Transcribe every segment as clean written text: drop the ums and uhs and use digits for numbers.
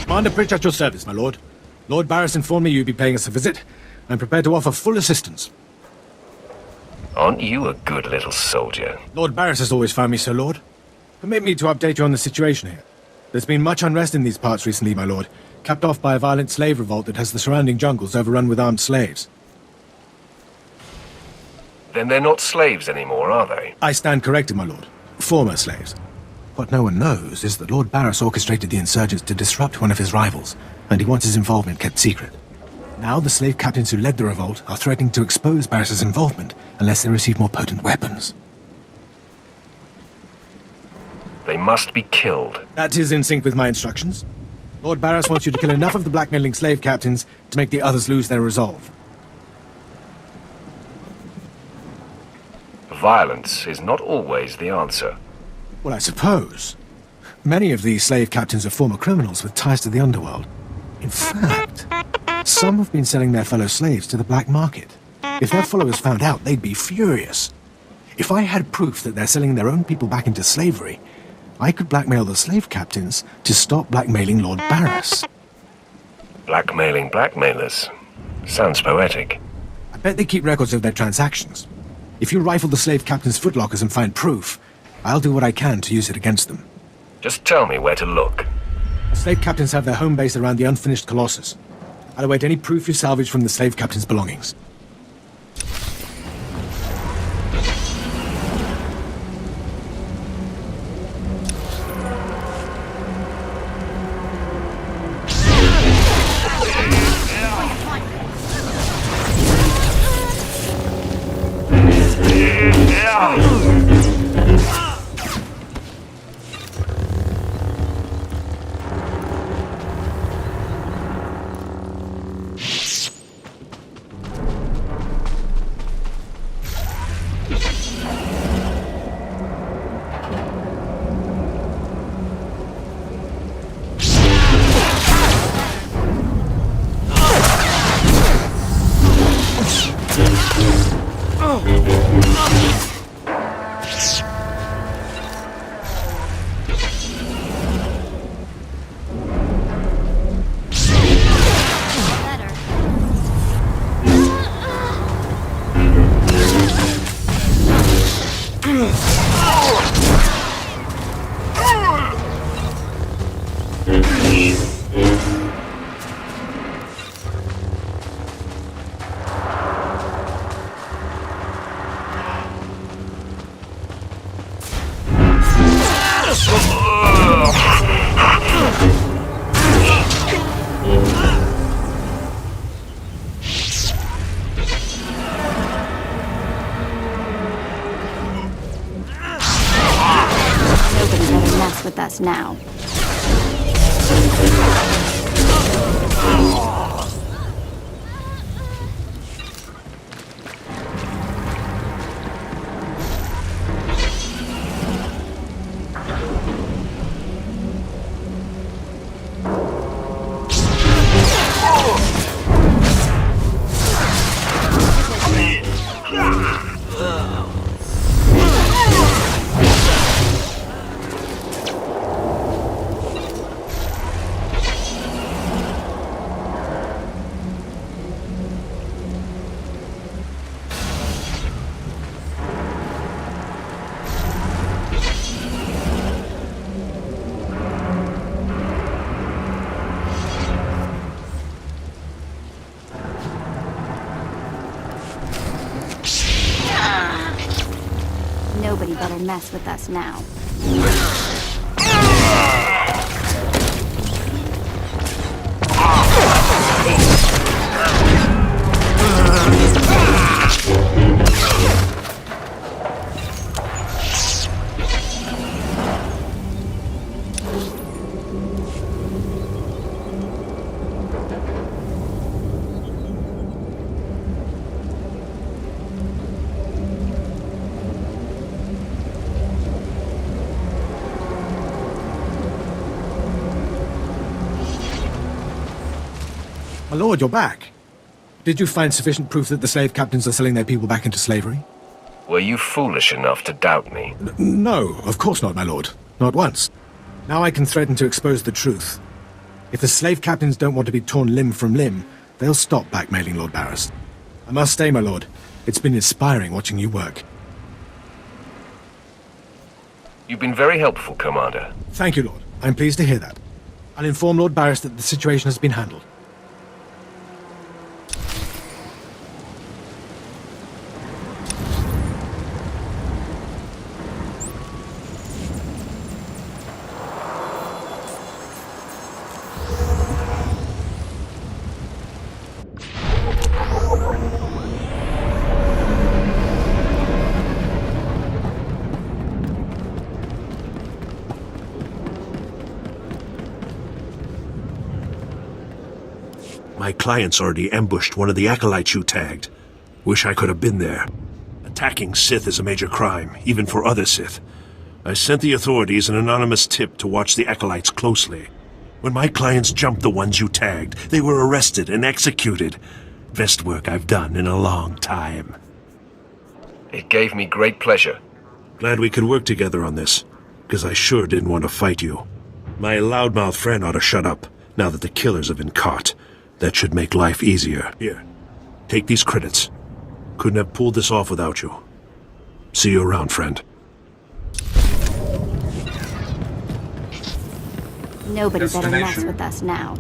Commander Pritch at your service, my lord. Lord Barris informed me you'd be paying us a visit. I'm prepared to offer full assistance. Aren't you a good little soldier? Lord Barris has always found me so, Lord. Permit me to update you on the situation here. There's been much unrest in these parts recently, my lord, capped off by a violent slave revolt that has the surrounding jungles overrun with armed slaves. Then they're not slaves anymore, are they? I stand corrected, my lord. Former slaves. What no one knows is that Lord Barris orchestrated the insurgents to disrupt one of his rivals, and he wants his involvement kept secret. Now the slave captains who led the revolt are threatening to expose Barris's involvement unless they receive more potent weapons. They must be killed. That is in sync with my instructions. Lord Barris wants you to kill enough of the blackmailing slave captains to make the others lose their resolve. Violence is not always the answer. Well, I suppose. Many of these slave captains are former criminals with ties to the underworld. In fact, some have been selling their fellow slaves to the black market. If their followers found out, they'd be furious. If I had proof that they're selling their own people back into slavery, I could blackmail the slave captains to stop blackmailing Lord Barris. Blackmailing blackmailers. Sounds poetic. I bet they keep records of their transactions. If you rifle the slave captains' footlockers and find proof, I'll do what I can to use it against them. Just tell me where to look. The slave captains have their home base around the unfinished Colossus. I'll await any proof you salvage from the slave captains' belongings. With us now. Nobody better mess with us now. My lord, you're back. Did you find sufficient proof that the slave captains are selling their people back into slavery? Were you foolish enough to doubt me? No, of course not, my lord. Not once. Now I can threaten to expose the truth. If the slave captains don't want to be torn limb from limb, they'll stop blackmailing Lord Barris. I must stay, my lord. It's been inspiring watching you work. You've been very helpful, Commander. Thank you, Lord. I'm pleased to hear that. I'll inform Lord Barris that the situation has been handled. My clients already ambushed one of the acolytes you tagged. Wish I could have been there. Attacking Sith is a major crime, even for other Sith. I sent the authorities an anonymous tip to watch the acolytes closely. When my clients jumped the ones you tagged, they were arrested and executed. Best work I've done in a long time. It gave me great pleasure. Glad we could work together on this, because I sure didn't want to fight you. My loudmouth friend ought to shut up, now that the killers have been caught. That should make life easier. Here, take these credits. Couldn't have pulled this off without you. See you around, friend. Nobody better mess with us now.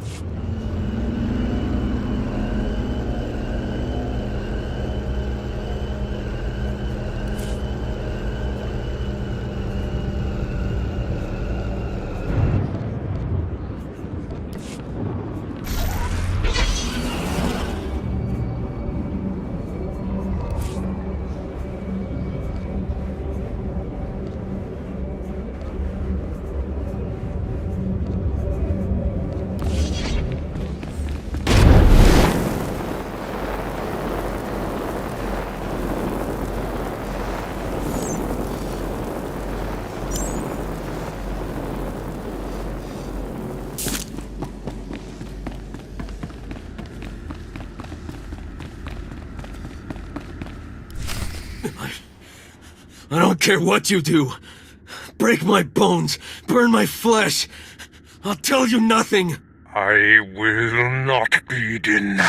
I don't care what you do. Break my bones, burn my flesh. I'll tell you nothing. I will not be denied.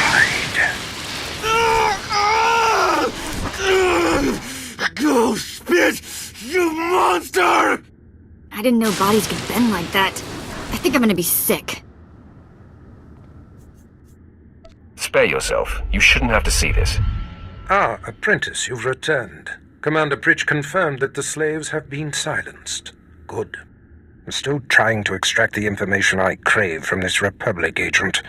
Go spit, you monster! I didn't know bodies could bend like that. I think I'm gonna be sick. Spare yourself. You shouldn't have to see this. Ah, apprentice, you've returned. Commander Pritch confirmed that the slaves have been silenced. Good. I'm still trying to extract the information I crave from this Republic agent.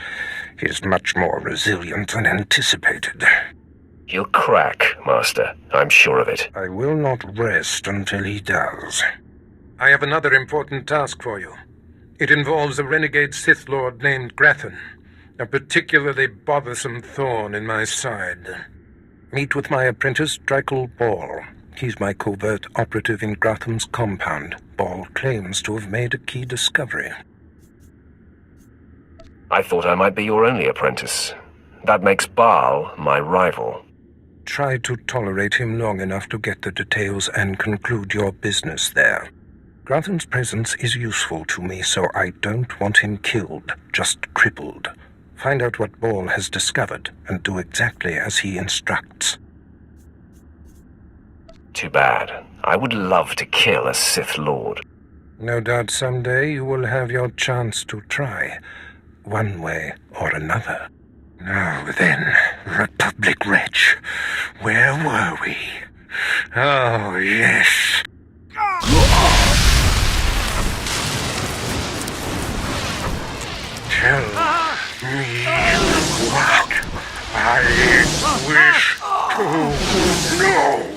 He is much more resilient than anticipated. He'll crack, Master. I'm sure of it. I will not rest until he does. I have another important task for you. It involves a renegade Sith Lord named Grathan, a particularly bothersome thorn in my side. Meet with my apprentice, Drykel Ball. He's my covert operative in Gratham's compound. Ball claims to have made a key discovery. I thought I might be your only apprentice. That makes Baal my rival. Try to tolerate him long enough to get the details and conclude your business there. Gratham's presence is useful to me, so I don't want him killed, just crippled. Find out what Ball has discovered, and do exactly as he instructs. Too bad. I would love to kill a Sith Lord. No doubt someday you will have your chance to try, one way or another. Now then, Republic Wretch, where were we? Oh, yes. Tell me what I wish to know.